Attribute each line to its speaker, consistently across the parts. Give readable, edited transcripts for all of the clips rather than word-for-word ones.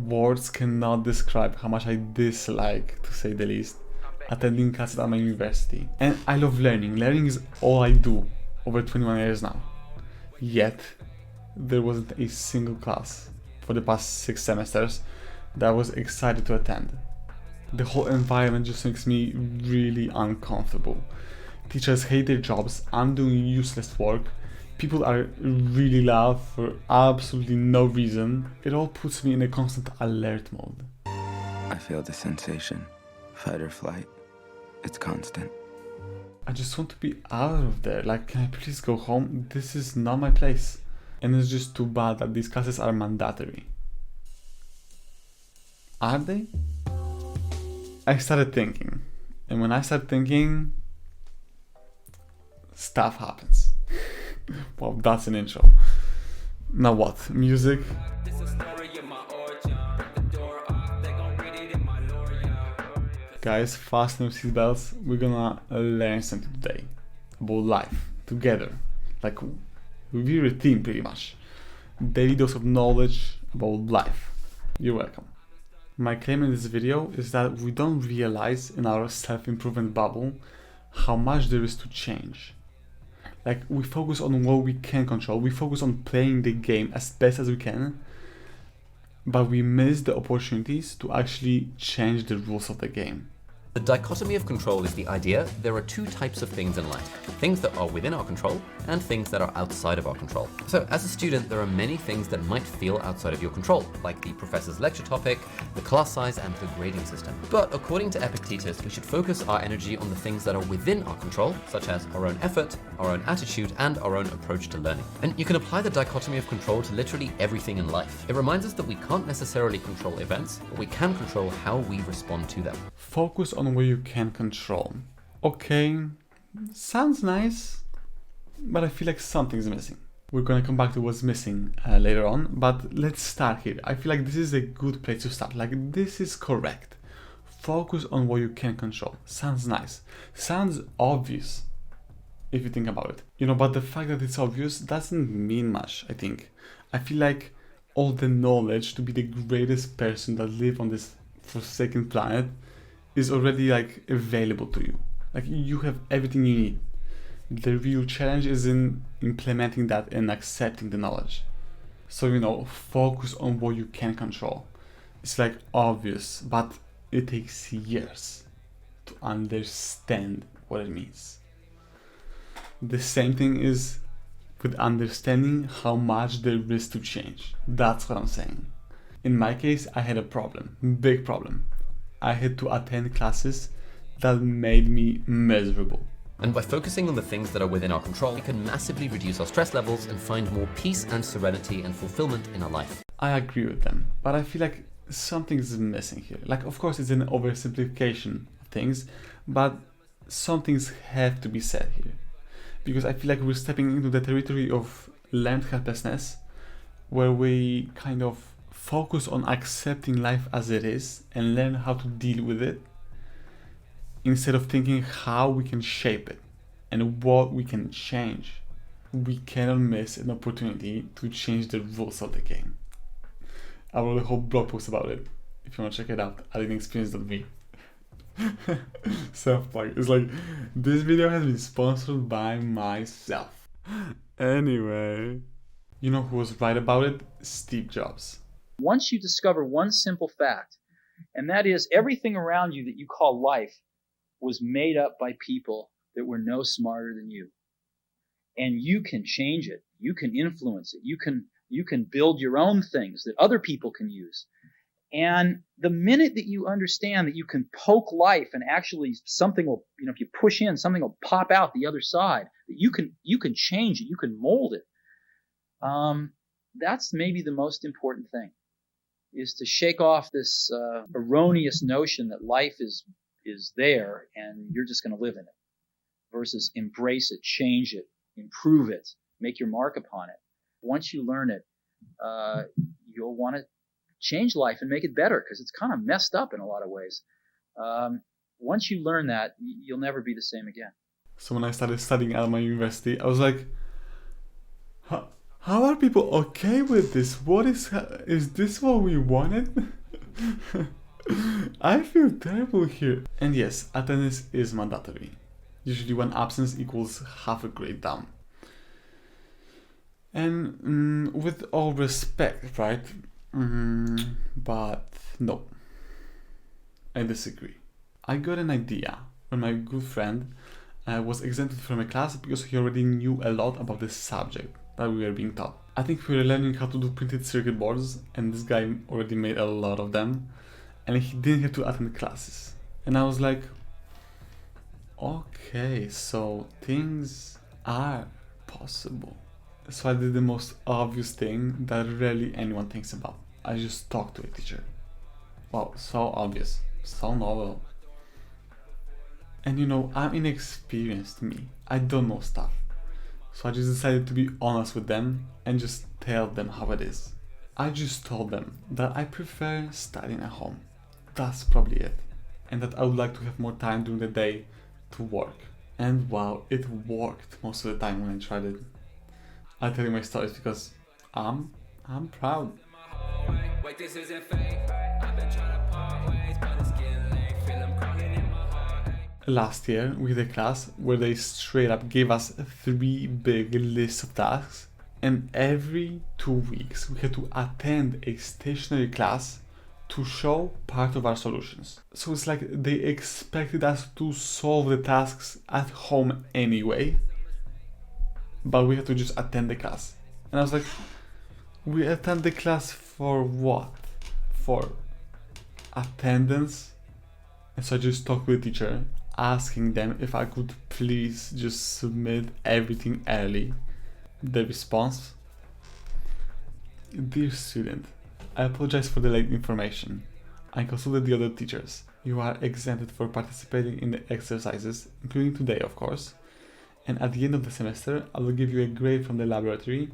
Speaker 1: Words cannot describe how much I dislike, to say the least, attending classes at my university. And I love learning. Learning is all I do over 21 years now. Yet, there wasn't a single class for the past 6 semesters that I was excited to attend. The whole environment just makes me really uncomfortable. Teachers hate their jobs, I'm doing useless work, people are really loud for absolutely no reason. It all puts me in a constant alert mode.
Speaker 2: I feel the sensation, fight or flight. It's constant.
Speaker 1: I just want to be out of there. Like, can I please go home? This is not my place. And it's just too bad that these classes are mandatory. Are they? I started thinking. And when I start thinking, stuff happens. Well, that's an intro. Now what? Music? Guys, fasten your seatbelts. We're gonna learn something today about life together. Like, we're a team pretty much. Daily dose of knowledge about life. You're welcome. My claim in this video is that we don't realize in our self-improvement bubble how much there is to change. Like, we focus on what we can control, we focus on playing the game as best as we can, but we miss the opportunities to actually change the rules of the game.
Speaker 3: The dichotomy of control is the idea there are two types of things in life. Things that are within our control and things that are outside of our control. So as a student, there are many things that might feel outside of your control, like the professor's lecture topic, the class size, and the grading system. But according to Epictetus, we should focus our energy on the things that are within our control, such as our own effort, our own attitude, and our own approach to learning. And you can apply the dichotomy of control to literally everything in life. It reminds us that we can't necessarily control events, but we can control how we respond to them.
Speaker 1: Focus on what you can control. Okay, sounds nice, but I feel like something's missing. We're gonna come back to what's missing later on, but let's start here. I feel like this is a good place to start. Like, this is correct. Focus on what you can control. Sounds nice. Sounds obvious if you think about it. You know, but the fact that it's obvious doesn't mean much, I think. I feel like all the knowledge to be the greatest person that live on this forsaken planet is already like available to you. Like, you have everything you need. The real challenge is in implementing that and accepting the knowledge. So, you know, focus on what you can control. It's like obvious, but it takes years to understand what it means. The same thing is with understanding how much there is to change. That's what I'm saying. In my case, I had a problem, big problem. I had to attend classes that made me miserable.
Speaker 3: And by focusing on the things that are within our control, we can massively reduce our stress levels and find more peace and serenity and fulfillment in our life.
Speaker 1: I agree with them, but I feel like something's missing here. Like, of course, it's an oversimplification of things, but some things have to be said here. Because I feel like we're stepping into the territory of learned helplessness, where we kind of focus on accepting life as it is and learn how to deal with it, instead of thinking how we can shape it and what we can change. We cannot miss an opportunity to change the rules of the game. I wrote a whole blog post about it. If you want to check it out, addingexperience.me. Self-plug. It's like, this video has been sponsored by myself. Anyway, you know who was right about it? Steve Jobs.
Speaker 4: Once you discover one simple fact, and that is everything around you that you call life was made up by people that were no smarter than you. And you can change it. You can influence it. You can build your own things that other people can use. And the minute that you understand that you can poke life and actually something will, if you push in, something will pop out the other side, that you can change it, you can mold it. That's maybe the most important thing, is to shake off this erroneous notion that life is there and you're just going to live in it, versus embrace it, change it, improve it, make your mark upon it. Once you learn it, you'll want to change life and make it better, because it's kind of messed up in a lot of ways. Once you learn that, you'll never be the same again.
Speaker 1: So when I started studying at my university, I was like, How are people okay with this? What is this what we wanted? I feel terrible here. And yes, attendance is mandatory. Usually one absence equals half a grade down. And with all respect, right? But no, I disagree. I got an idea when my good friend was exempted from a class because he already knew a lot about the subject that we were being taught. I think we were learning how to do printed circuit boards, and this guy already made a lot of them, and he didn't have to attend classes. And I was like, okay, so things are possible. So I did the most obvious thing that rarely anyone thinks about. I just talked to a teacher. Wow, so obvious, so novel. And you know, I'm inexperienced, me. I don't know stuff. So I just decided to be honest with them and just tell them how it is. I just told them that I prefer studying at home. That's probably it. And that I would like to have more time during the day to work. And wow, it worked most of the time when I tried it. I'll tell you my stories because I'm proud.
Speaker 5: Wait, this isn't fake. I've been trying to part ways, but it's getting late. Feel I'm crying in my heart.
Speaker 1: Last year, we had a class where they straight up gave us 3 big lists of tasks, and every 2 weeks we had to attend a stationary class to show part of our solutions. So it's like they expected us to solve the tasks at home anyway, but we had to just attend the class. And I was like, we attend the class for what? For attendance? And so I just talked with the teacher, asking them if I could please just submit everything early. The response: dear student, I apologize for the late information. I consulted the other teachers. You are exempted for participating in the exercises, including today, of course. And at the end of the semester, I will give you a grade from the laboratory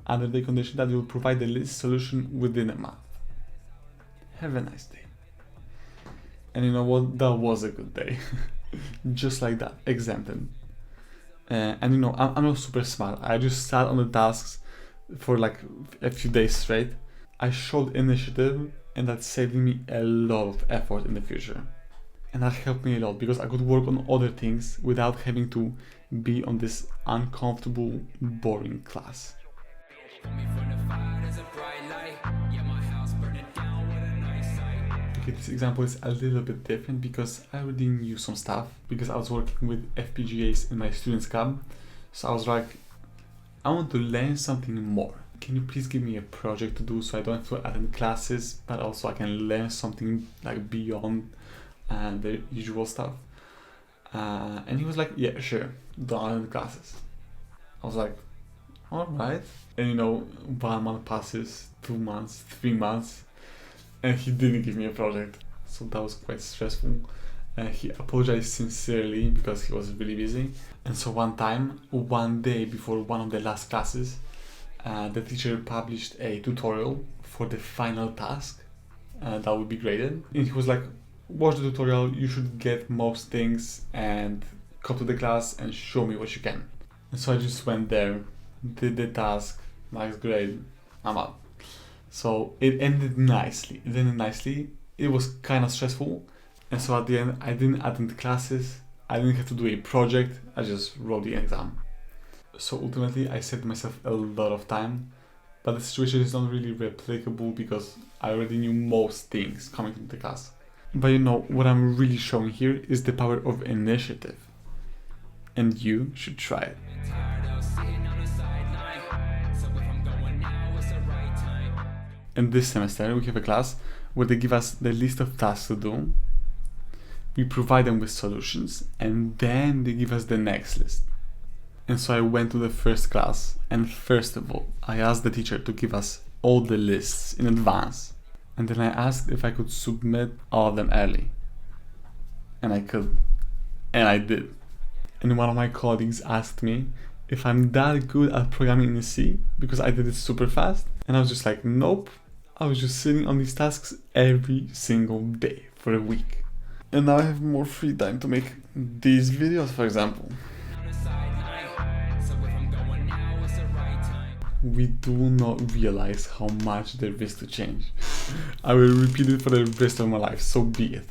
Speaker 1: under the condition that you will provide the list solution within a month. Have a nice day. And you know what? That was a good day. Just like that, exempted. And you know, I'm not super smart. I just sat on the tasks for like a few days straight. I showed initiative, and that saved me a lot of effort in the future. And that helped me a lot because I could work on other things without having to be on this uncomfortable, boring class. Okay, this example is a little bit different because I already knew some stuff because I was working with FPGAs in my students' club. So I was like, I want to learn something more. Can you please give me a project to do so I don't have to attend classes, but also I can learn something like beyond the usual stuff? And he was like, yeah, sure, don't attend classes. I was like, alright. And you know, 1 month passes, 2 months, 3 months, and he didn't give me a project. So that was quite stressful. He apologized sincerely because he was really busy. And so one day before one of the last classes, the teacher published a tutorial for the final task that would be graded. And he was like, watch the tutorial, you should get most things, and come to the class and show me what you can. And so I just went there, did the task, nice grade, I'm out. So it ended nicely. It was kind of stressful. And so at the end, I didn't attend classes. I didn't have to do a project. I just wrote the exam. So ultimately, I saved myself a lot of time. But the situation is not really replicable because I already knew most things coming into the class. But you know, what I'm really showing here is the power of initiative. And you should try it. And this semester, we have a class where they give us the list of tasks to do. We provide them with solutions, and then they give us the next list. And so I went to the first class, and first of all, I asked the teacher to give us all the lists in advance. And then I asked if I could submit all of them early. And I could. And I did. And one of my colleagues asked me if I'm that good at programming in C because I did it super fast. And I was just like, nope. I was just sitting on these tasks every single day for a week. And now I have more free time to make these videos, for example. we do not realize how much there is to change. I will repeat it for the rest of my life, so be it.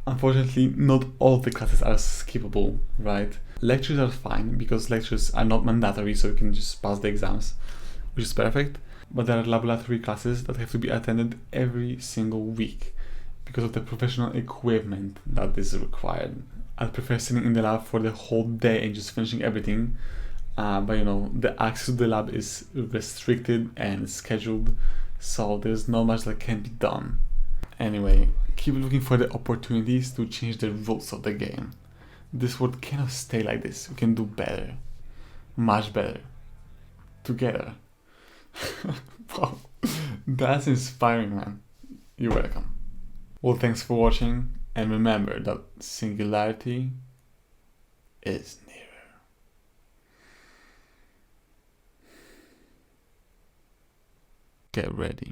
Speaker 1: Unfortunately, not all the classes are skippable, right? Lectures are fine because lectures are not mandatory, so you can just pass the exams, which is perfect. But there are laboratory classes that have to be attended every single week because of the professional equipment that is required. I'd prefer sitting in the lab for the whole day and just finishing everything, but you know, the access to the lab is restricted and scheduled, so there's not much that can be done. Anyway, keep looking for the opportunities to change the rules of the game. This world cannot stay like this. We can do better. Much better. Together. Wow, that's inspiring, man. You're welcome. Well, thanks for watching, and remember that singularity is nearer. Get ready.